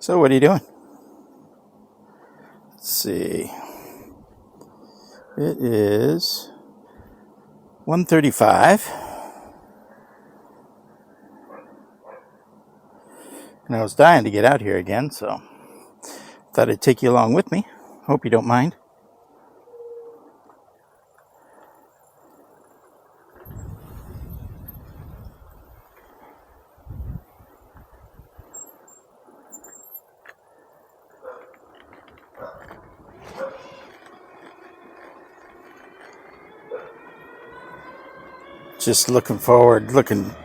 So what are you doing? Let's see. It is 1:35. And I was dying to get out here again, so thought I'd take you along with me. Hope you don't mind. Just looking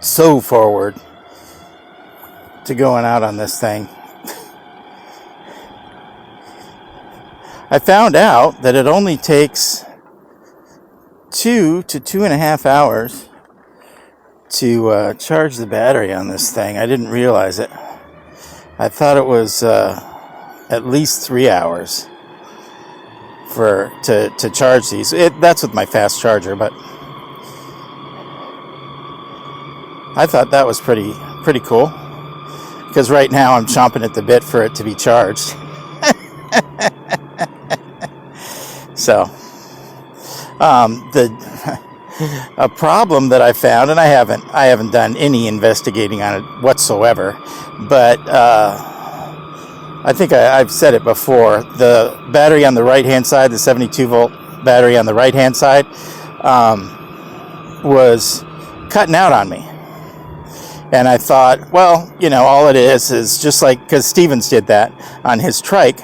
so forward to going out on this thing. I found out that it only takes 2 to 2.5 hours to charge the battery on this thing. I didn't realize it. I thought it was at least 3 hours to charge these. That's with my fast charger, but I thought that was pretty cool, because right now I'm chomping at the bit for it to be charged. So a problem that I found, and I haven't done any investigating on it whatsoever, but I think I've said it before. The battery on the right hand side, the 72 volt battery on the right hand side, was cutting out on me. And I thought, well, all it is just like, because Stevens did that on his trike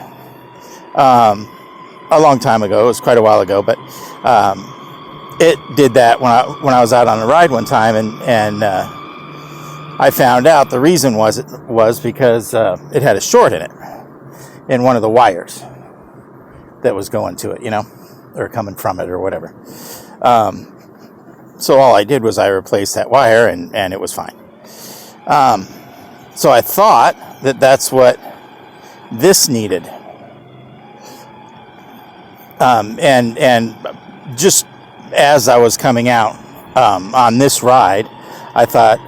a long time ago. It was quite a while ago, but it did that when I was out on a ride one time, and I found out the reason was because it had a short in it, in one of the wires that was going to it, or coming from it or whatever. So all I did was I replaced that wire, and it was fine. So I thought that's what this needed. And just as I was coming out on this ride, I thought,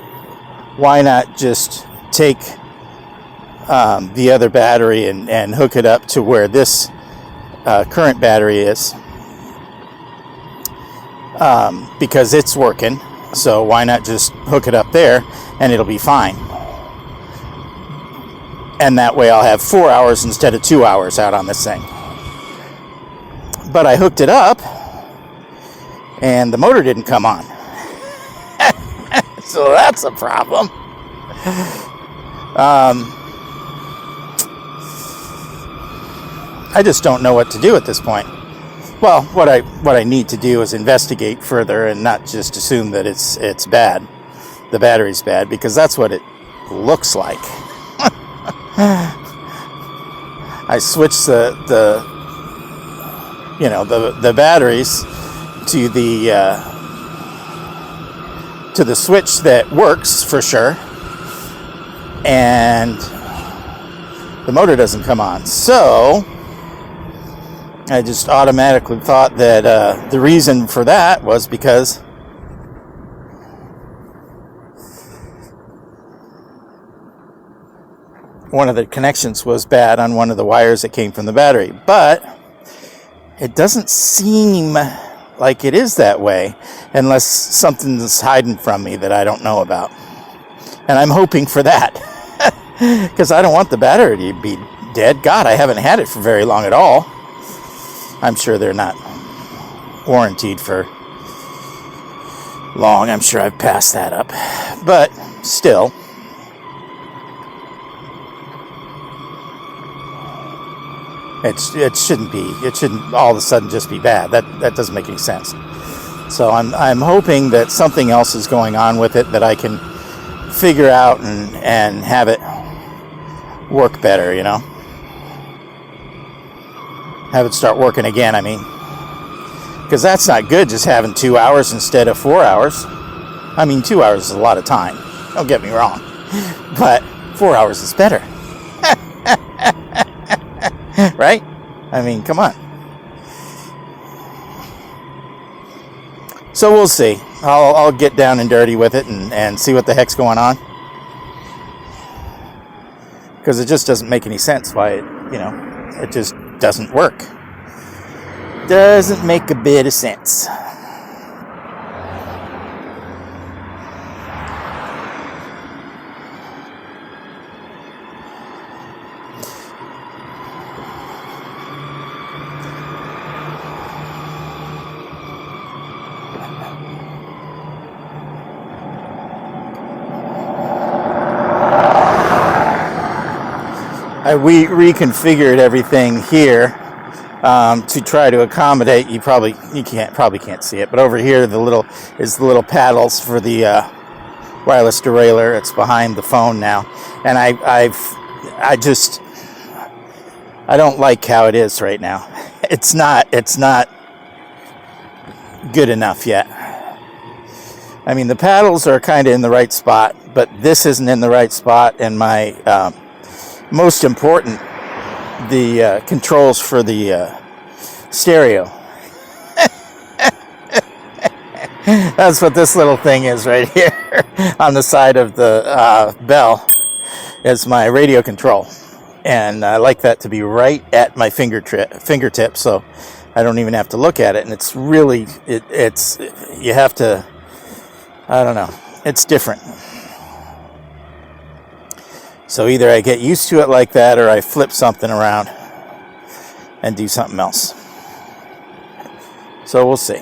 why not just take the other battery and hook it up to where this current battery is, because it's working. So why not just hook it up there and it'll be fine. And that way I'll have 4 hours instead of 2 hours out on this thing. But I hooked it up and the motor didn't come on. So that's a problem. I just don't know what to do at this point. Well, what I need to do is investigate further and not just assume that it's bad. The battery's bad, because that's what it looks like. I switched the batteries to the switch that works for sure, and the motor doesn't come on. So I just automatically thought that the reason for that was because one of the connections was bad on one of the wires that came from the battery. But it doesn't seem like it is that way, unless something's hiding from me that I don't know about. And I'm hoping for that, because I don't want the battery to be dead. God, I haven't had it for very long at all. I'm sure they're not warranted for long. I'm sure I've passed that up. But still, it shouldn't all of a sudden just be bad. That doesn't make any sense. So I'm hoping that something else is going on with it that I can figure out and have it work better, have it start working again, I mean, because that's not good, just having 2 hours instead of 4 hours. I mean, 2 hours is a lot of time, don't get me wrong, but 4 hours is better. Right? I mean, come on. So we'll see. I'll get down and dirty with it and see what the heck's going on. because it just doesn't make any sense why it, it just doesn't work. Doesn't make a bit of sense. We reconfigured everything here to try to accommodate. You probably can't see it, but over here the little paddles for the wireless derailleur. It's behind the phone now, and I don't like how it is right now. It's not good enough yet. I mean, the paddles are kind of in the right spot, but this isn't in the right spot, and my most important, the controls for the stereo. That's what this little thing is right here on the side of the bell, is my radio control. And I like that to be right at my fingertip, so I don't even have to look at it. And it's really, you have to, I don't know, it's different. So either I get used to it like that, or I flip something around and do something else. So we'll see.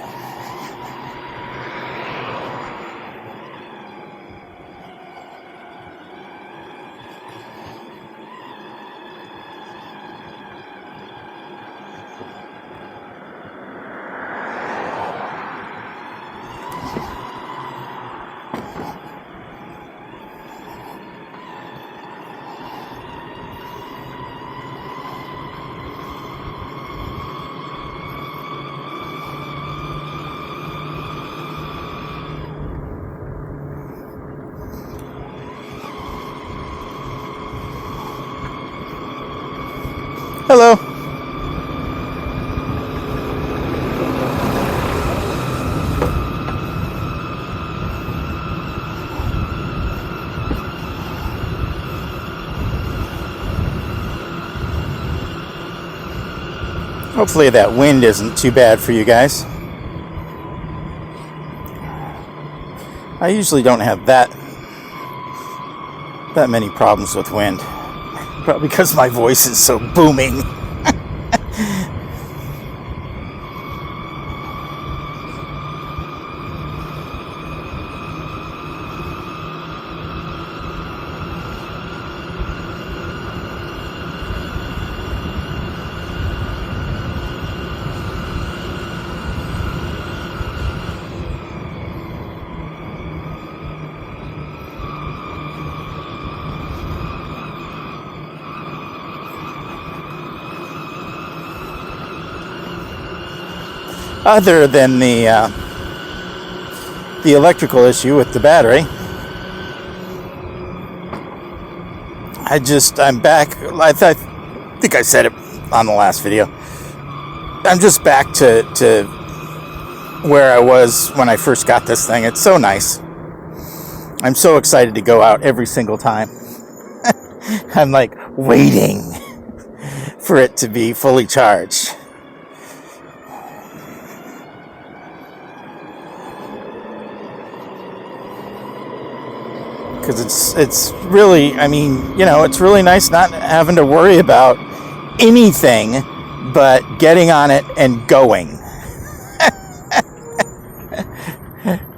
Hello. Hopefully that wind isn't too bad for you guys. I usually don't have that many problems with wind. Probably because my voice is so booming. Other than the electrical issue with the battery, I'm back. I think I said it on the last video. I'm just back to where I was when I first got this thing. It's so nice. I'm so excited to go out every single time. I'm like waiting for it to be fully charged. Because it's really, I mean, it's really nice not having to worry about anything but getting on it and going.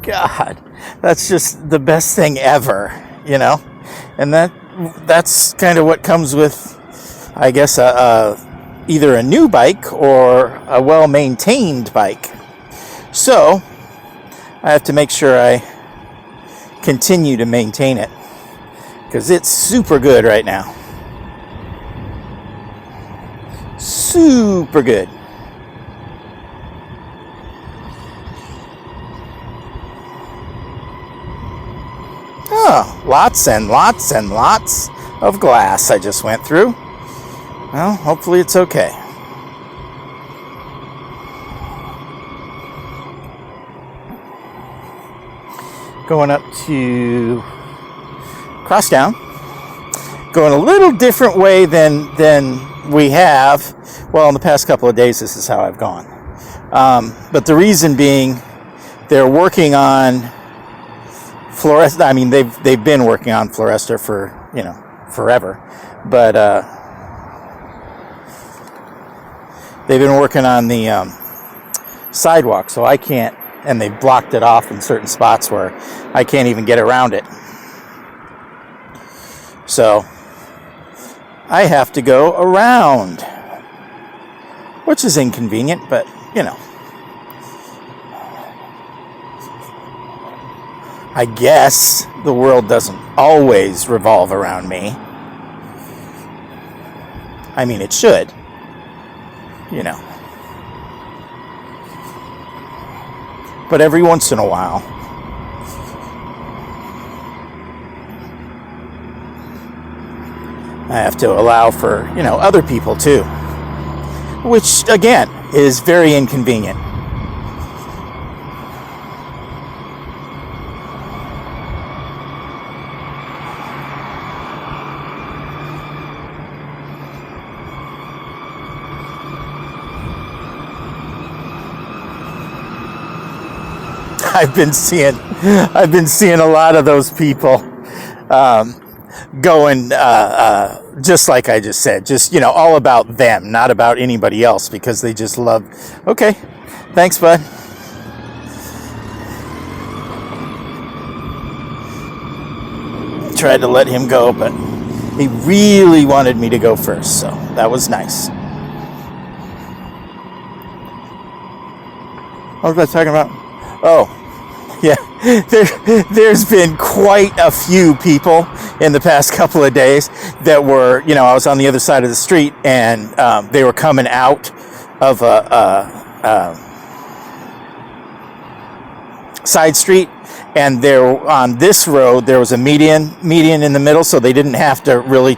God, that's just the best thing ever, and that's kind of what comes with, I guess, either a new bike or a well-maintained bike. So I have to make sure I continue to maintain it, because it's super good right now. Super good. Oh, lots and lots and lots of glass I just went through. Well, hopefully it's okay. Going up to Crosstown, going a little different way than we have. Well, in the past couple of days, this is how I've gone. But the reason being, they're working on fluorescent. I mean, they've been working on fluorescer for forever, but they've been working on the sidewalk, so I can't. And they blocked it off in certain spots where I can't even get around it. So I have to go around, which is inconvenient, but I guess the world doesn't always revolve around me. I mean, it should, But every once in a while, I have to allow for, other people too, which again is very inconvenient. I've been seeing a lot of those people going just like I just said, just all about them, not about anybody else, because they just love. Okay, thanks, bud. Tried to let him go, but he really wanted me to go first, so that was nice. What was I talking about? Oh, yeah, there's been quite a few people in the past couple of days that were, I was on the other side of the street, and they were coming out of a side street, and there on this road there was a median in the middle, so they didn't have to really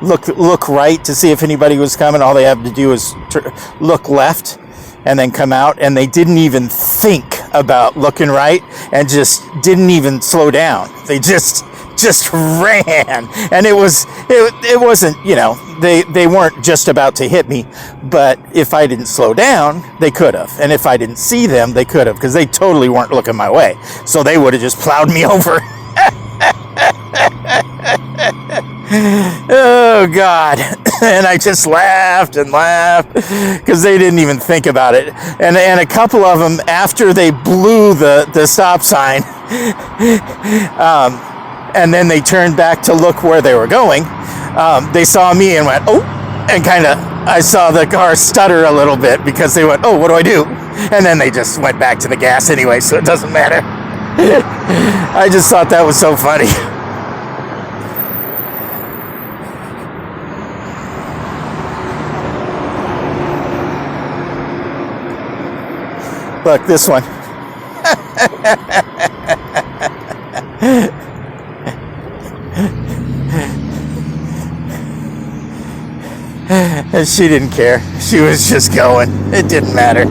look right to see if anybody was coming. All they had to do was look left and then come out, and they didn't even think about looking right and just didn't even slow down. They just ran, and it wasn't, they weren't just about to hit me, but if I didn't slow down, they could have, and if I didn't see them, they could have, because they totally weren't looking my way, so they would have just plowed me over. Oh God. And I just laughed and laughed because they didn't even think about it. And a couple of them, after they blew the stop sign, and then they turned back to look where they were going, they saw me and went, oh, and I saw the car stutter a little bit because they went, oh, what do I do? And then they just went back to the gas anyway, so it doesn't matter. I just thought that was so funny. Look, this one. And she didn't care. She was just going. It didn't matter.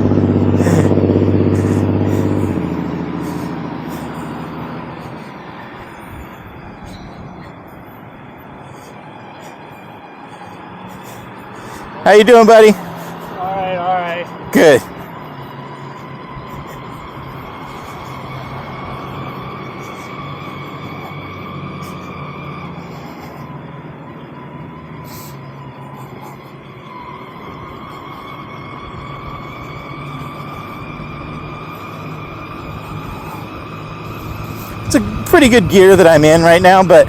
How you doing, buddy? All right. Good. It's a pretty good gear that I'm in right now, but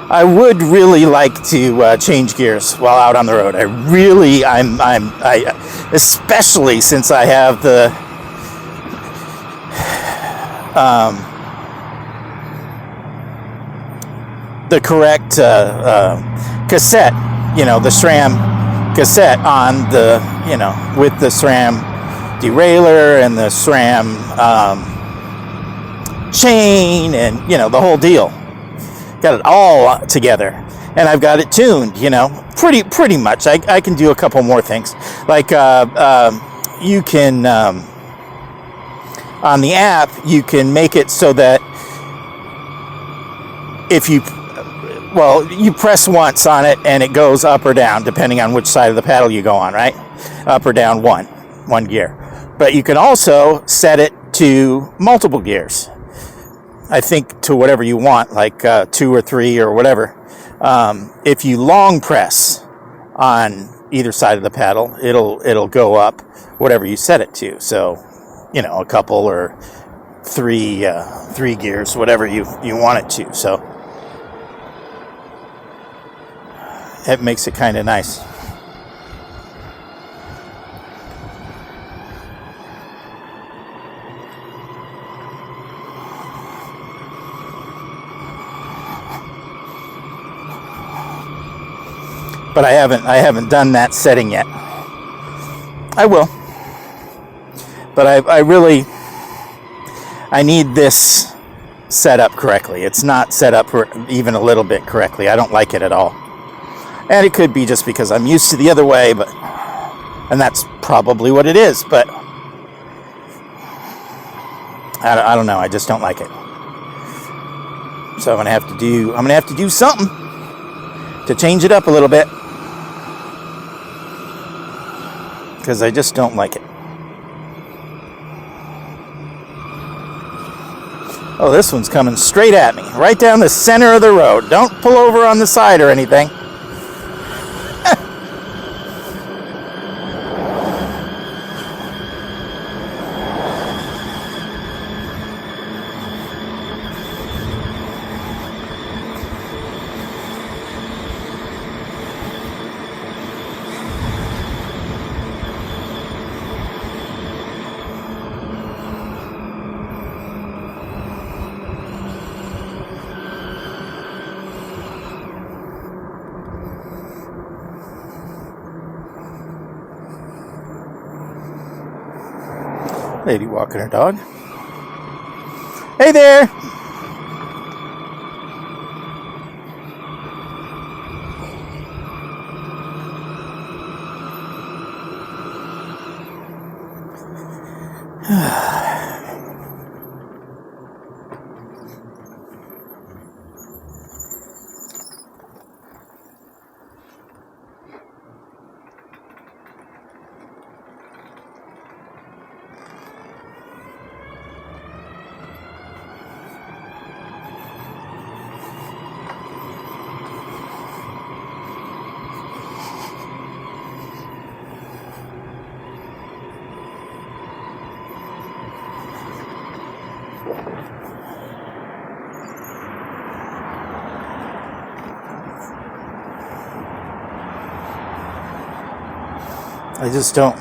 I would really like to change gears while out on the road. Especially since I have the correct cassette, the SRAM cassette on the, with the SRAM derailleur and the SRAM chain and, the whole deal. Got it all together, and I've got it tuned, pretty much. I can do a couple more things, like you can on the app you can make it so that if you well, you press once on it and it goes up or down depending on which side of the paddle you go on, right? Up or down one gear. But you can also set it to multiple gears. I think to whatever you want, like 2 or 3 or whatever. If you long press on either side of the paddle, it'll go up whatever you set it to. So, a couple or 3 gears, whatever you want it to. So it makes it kind of nice. But I haven't done that setting yet. I will. But I need this set up correctly. It's not set up even a little bit correctly. I don't like it at all. And it could be just because I'm used to the other way, and that's probably what it is, but I don't know. I just don't like it. So I'm gonna have to do something to change it up a little bit, because I just don't like it. Oh, this one's coming straight at me, right down the center of the road. Don't pull over on the side or anything. Lady walking her dog. Hey there! I just don't.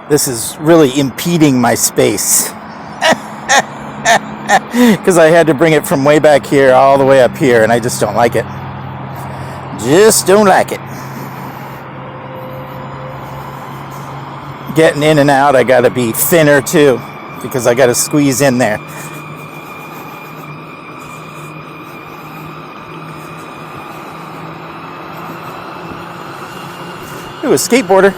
This is really impeding my space. Because I had to bring it from way back here all the way up here, and I just don't like it. Just don't like it. Getting in and out, I gotta be thinner too, because I gotta squeeze in there. Ooh, a skateboarder.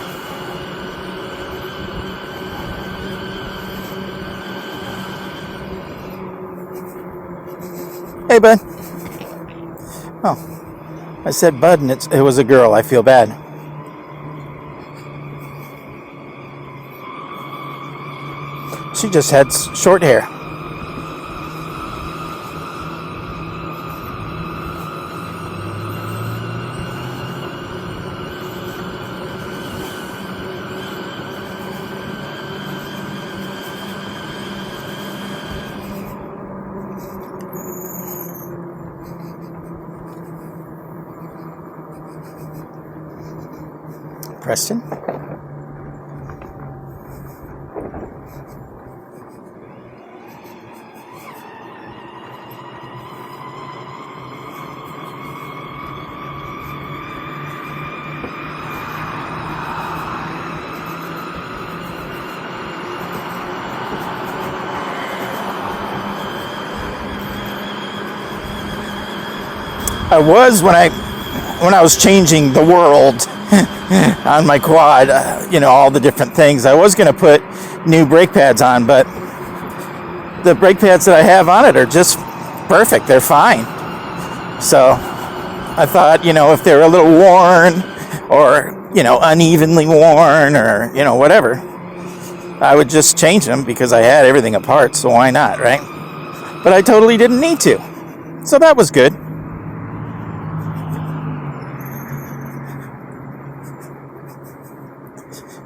Hey, bud. Oh, I said bud and it was a girl. I feel bad. She just had short hair. Preston? I was when I was changing the world on my quad, all the different things. I was going to put new brake pads on, but the brake pads that I have on it are just perfect. They're fine. So I thought, if they're a little worn or, unevenly worn or, whatever, I would just change them because I had everything apart. So why not, right? But I totally didn't need to. So that was good.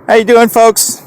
How you doing, folks?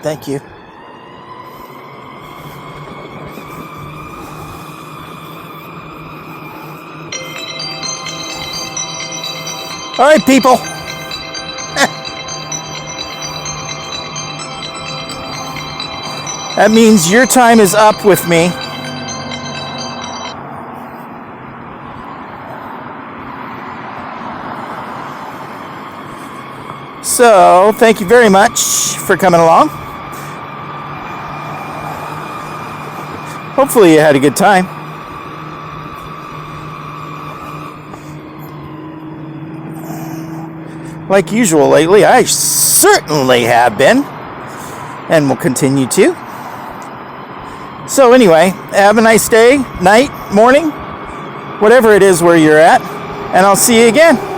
Thank you. All right, people. That means your time is up with me. So, thank you very much for coming along. Hopefully you had a good time. Like usual lately, I certainly have been and will continue to. So anyway, have a nice day, night, morning, whatever it is where you're at, and I'll see you again.